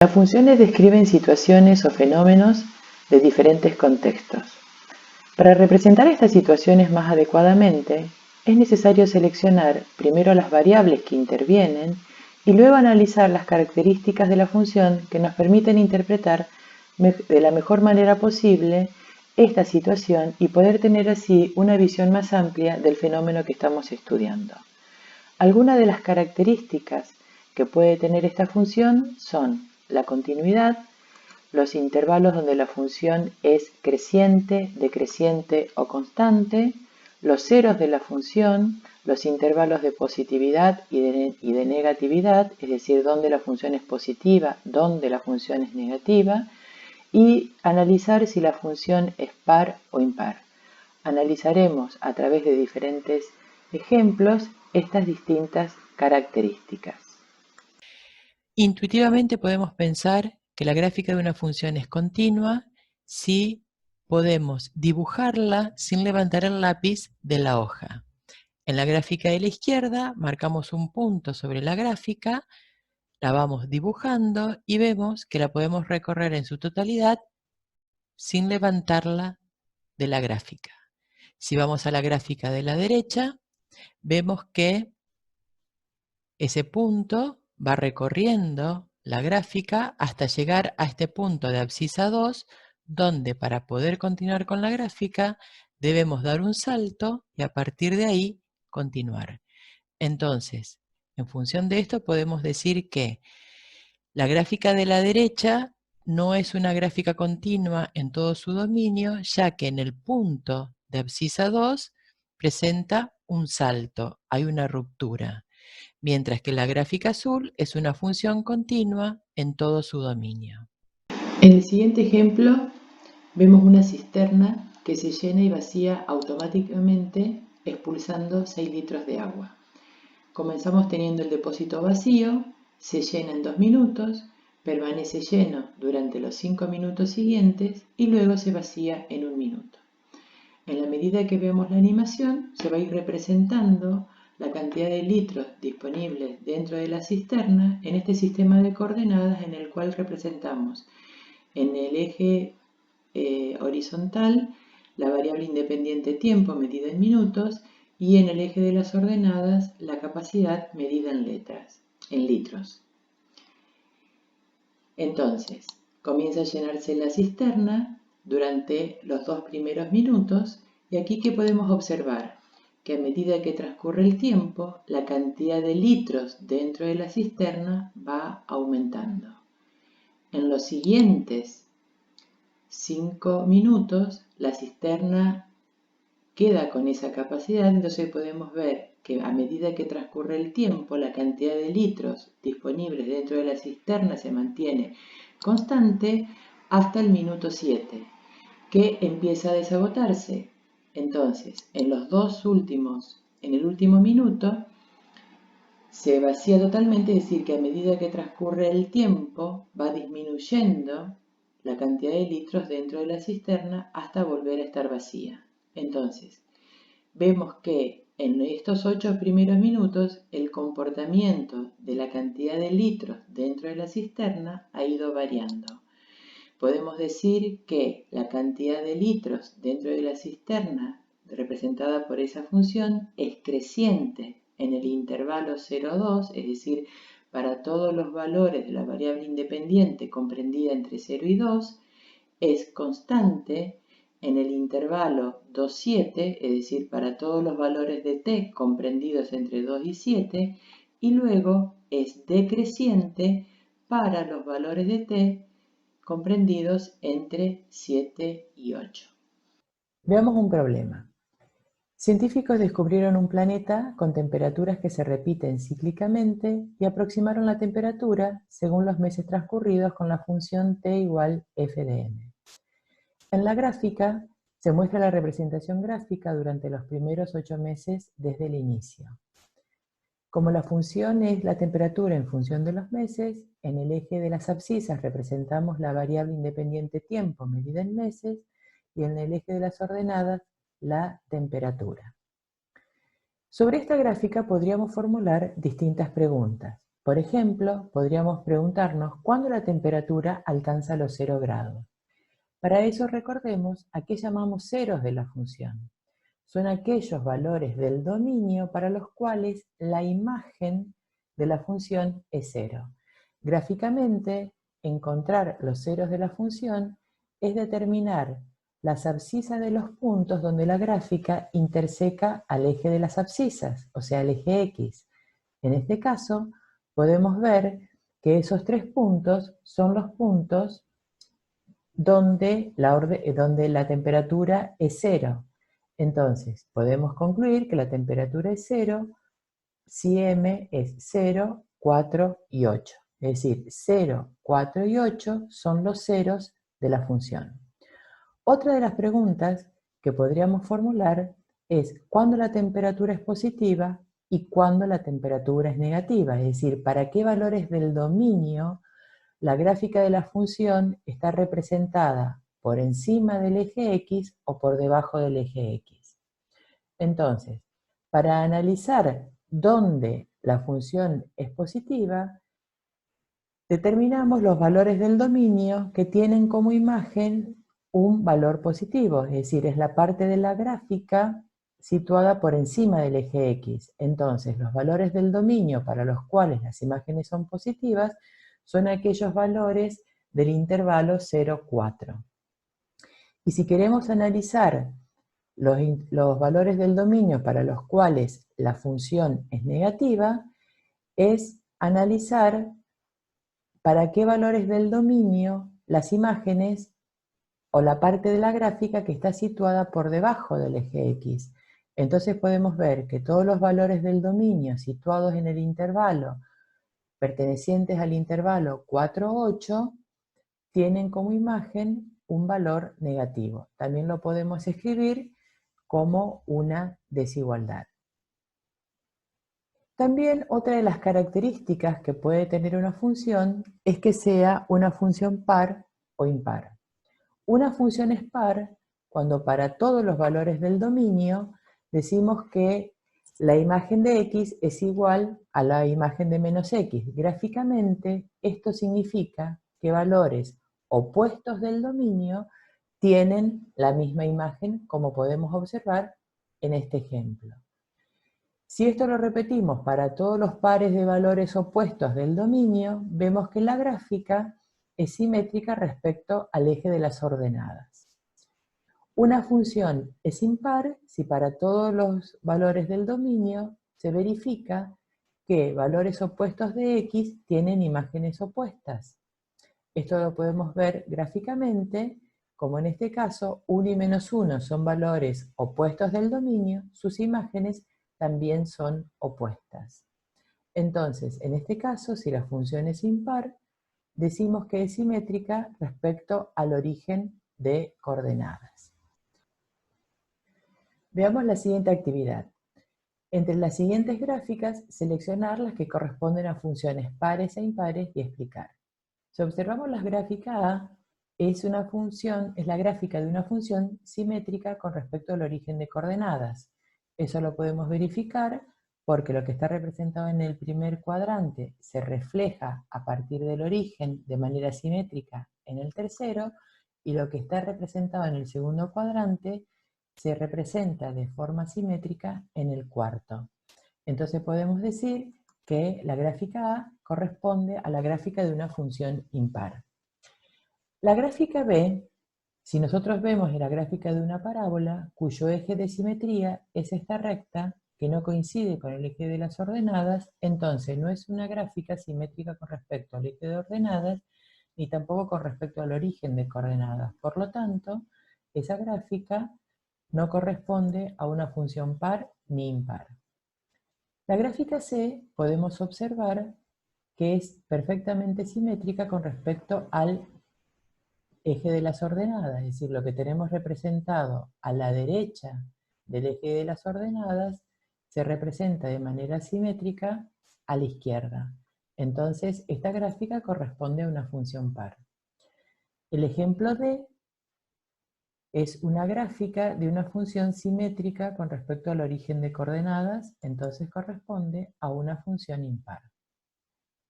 Las funciones describen situaciones o fenómenos de diferentes contextos. Para representar estas situaciones más adecuadamente, es necesario seleccionar primero las variables que intervienen y luego analizar las características de la función que nos permiten interpretar de la mejor manera posible esta situación y poder tener así una visión más amplia del fenómeno que estamos estudiando. Algunas de las características que puede tener esta función son la continuidad, los intervalos donde la función es creciente, decreciente o constante, los ceros de la función, los intervalos de positividad y de negatividad, es decir, donde la función es positiva, donde la función es negativa, y analizar si la función es par o impar. Analizaremos a través de diferentes ejemplos estas distintas características. Intuitivamente podemos pensar que la gráfica de una función es continua si podemos dibujarla sin levantar el lápiz de la hoja. En la gráfica de la izquierda marcamos un punto sobre la gráfica, la vamos dibujando y vemos que la podemos recorrer en su totalidad sin levantarla de la gráfica. Si vamos a la gráfica de la derecha, vemos que ese punto va recorriendo la gráfica hasta llegar a este punto de abscisa 2, donde para poder continuar con la gráfica debemos dar un salto y a partir de ahí continuar. Entonces, en función de esto podemos decir que la gráfica de la derecha no es una gráfica continua en todo su dominio, ya que en el punto de abscisa 2 presenta un salto, hay una ruptura, mientras que la gráfica azul es una función continua en todo su dominio. En el siguiente ejemplo vemos una cisterna que se llena y vacía automáticamente expulsando 6 litros de agua. Comenzamos teniendo el depósito vacío, se llena en 2 minutos, permanece lleno durante los 5 minutos siguientes y luego se vacía en 1 minuto. En la medida que vemos la animación, se va a ir representando la cantidad de litros disponibles dentro de la cisterna en este sistema de coordenadas en el cual representamos en el eje horizontal la variable independiente tiempo medida en minutos y en el eje de las ordenadas la capacidad medida en litros. Entonces, comienza a llenarse la cisterna durante los 2 primeros minutos y aquí que podemos observar que a medida que transcurre el tiempo, la cantidad de litros dentro de la cisterna va aumentando. En los siguientes 5 minutos, la cisterna queda con esa capacidad, entonces podemos ver que a medida que transcurre el tiempo, la cantidad de litros disponibles dentro de la cisterna se mantiene constante hasta el minuto 7, que empieza a desagotarse. Entonces, en el último minuto, se vacía totalmente, es decir, que a medida que transcurre el tiempo, va disminuyendo la cantidad de litros dentro de la cisterna hasta volver a estar vacía. Entonces, vemos que en estos 8 primeros minutos el comportamiento de la cantidad de litros dentro de la cisterna ha ido variando. Podemos decir que la cantidad de litros dentro de la cisterna representada por esa función es creciente en el intervalo 0,2, es decir, para todos los valores de la variable independiente comprendida entre 0 y 2, es constante en el intervalo 2,7, es decir, para todos los valores de t comprendidos entre 2 y 7, y luego es decreciente para los valores de t comprendidos entre 7 y 8. Veamos un problema. Científicos descubrieron un planeta con temperaturas que se repiten cíclicamente y aproximaron la temperatura según los meses transcurridos con la función t igual f de m. En la gráfica se muestra la representación gráfica durante los primeros 8 meses desde el inicio. Como la función es la temperatura en función de los meses, en el eje de las abscisas representamos la variable independiente tiempo medida en meses y en el eje de las ordenadas la temperatura. Sobre esta gráfica podríamos formular distintas preguntas. Por ejemplo, podríamos preguntarnos cuándo la temperatura alcanza los 0 grados. Para eso recordemos a qué llamamos ceros de la función. Son aquellos valores del dominio para los cuales la imagen de la función es 0. Gráficamente, encontrar los ceros de la función es determinar las abscisas de los puntos donde la gráfica interseca al eje de las abscisas, o sea, al eje X. En este caso, podemos ver que esos 3 puntos son los puntos donde la temperatura es 0. Entonces, podemos concluir que la temperatura es 0 si m es 0, 4 y 8. Es decir, 0, 4 y 8 son los ceros de la función. Otra de las preguntas que podríamos formular es cuándo la temperatura es positiva y cuándo la temperatura es negativa. Es decir, para qué valores del dominio la gráfica de la función está representada por encima del eje X o por debajo del eje X. Entonces, para analizar dónde la función es positiva, determinamos los valores del dominio que tienen como imagen un valor positivo, es decir, es la parte de la gráfica situada por encima del eje X. Entonces, los valores del dominio para los cuales las imágenes son positivas son aquellos valores del intervalo 0, 4. Y si queremos analizar los valores del dominio para los cuales la función es negativa, es analizar para qué valores del dominio las imágenes o la parte de la gráfica que está situada por debajo del eje X. Entonces podemos ver que todos los valores del dominio situados en el intervalo pertenecientes al intervalo 4, 8 tienen como imagen un valor negativo. También lo podemos escribir como una desigualdad. También otra de las características que puede tener una función es que sea una función par o impar. Una función es par cuando para todos los valores del dominio decimos que la imagen de x es igual a la imagen de menos x. Gráficamente, esto significa que valores opuestos del dominio tienen la misma imagen, como podemos observar en este ejemplo. Si esto lo repetimos para todos los pares de valores opuestos del dominio, vemos que la gráfica es simétrica respecto al eje de las ordenadas. Una función es impar si para todos los valores del dominio se verifica que valores opuestos de x tienen imágenes opuestas. Esto lo podemos ver gráficamente, como en este caso 1 y menos 1 son valores opuestos del dominio, sus imágenes también son opuestas. Entonces, en este caso, si la función es impar, decimos que es simétrica respecto al origen de coordenadas. Veamos la siguiente actividad. Entre las siguientes gráficas, seleccionar las que corresponden a funciones pares e impares y explicar. Si observamos la gráfica A, es la gráfica de una función simétrica con respecto al origen de coordenadas. Eso lo podemos verificar porque lo que está representado en el primer cuadrante se refleja a partir del origen de manera simétrica en el tercero, y lo que está representado en el segundo cuadrante se representa de forma simétrica en el cuarto. Entonces podemos decir que la gráfica A corresponde a la gráfica de una función impar. La gráfica B, si nosotros vemos en la gráfica de una parábola, cuyo eje de simetría es esta recta, que no coincide con el eje de las ordenadas, entonces no es una gráfica simétrica con respecto al eje de ordenadas, ni tampoco con respecto al origen de coordenadas. Por lo tanto, esa gráfica no corresponde a una función par ni impar. La gráfica C podemos observar que es perfectamente simétrica con respecto al eje de las ordenadas, es decir, lo que tenemos representado a la derecha del eje de las ordenadas se representa de manera simétrica a la izquierda. Entonces, esta gráfica corresponde a una función par. El ejemplo D es una gráfica de una función simétrica con respecto al origen de coordenadas, entonces corresponde a una función impar.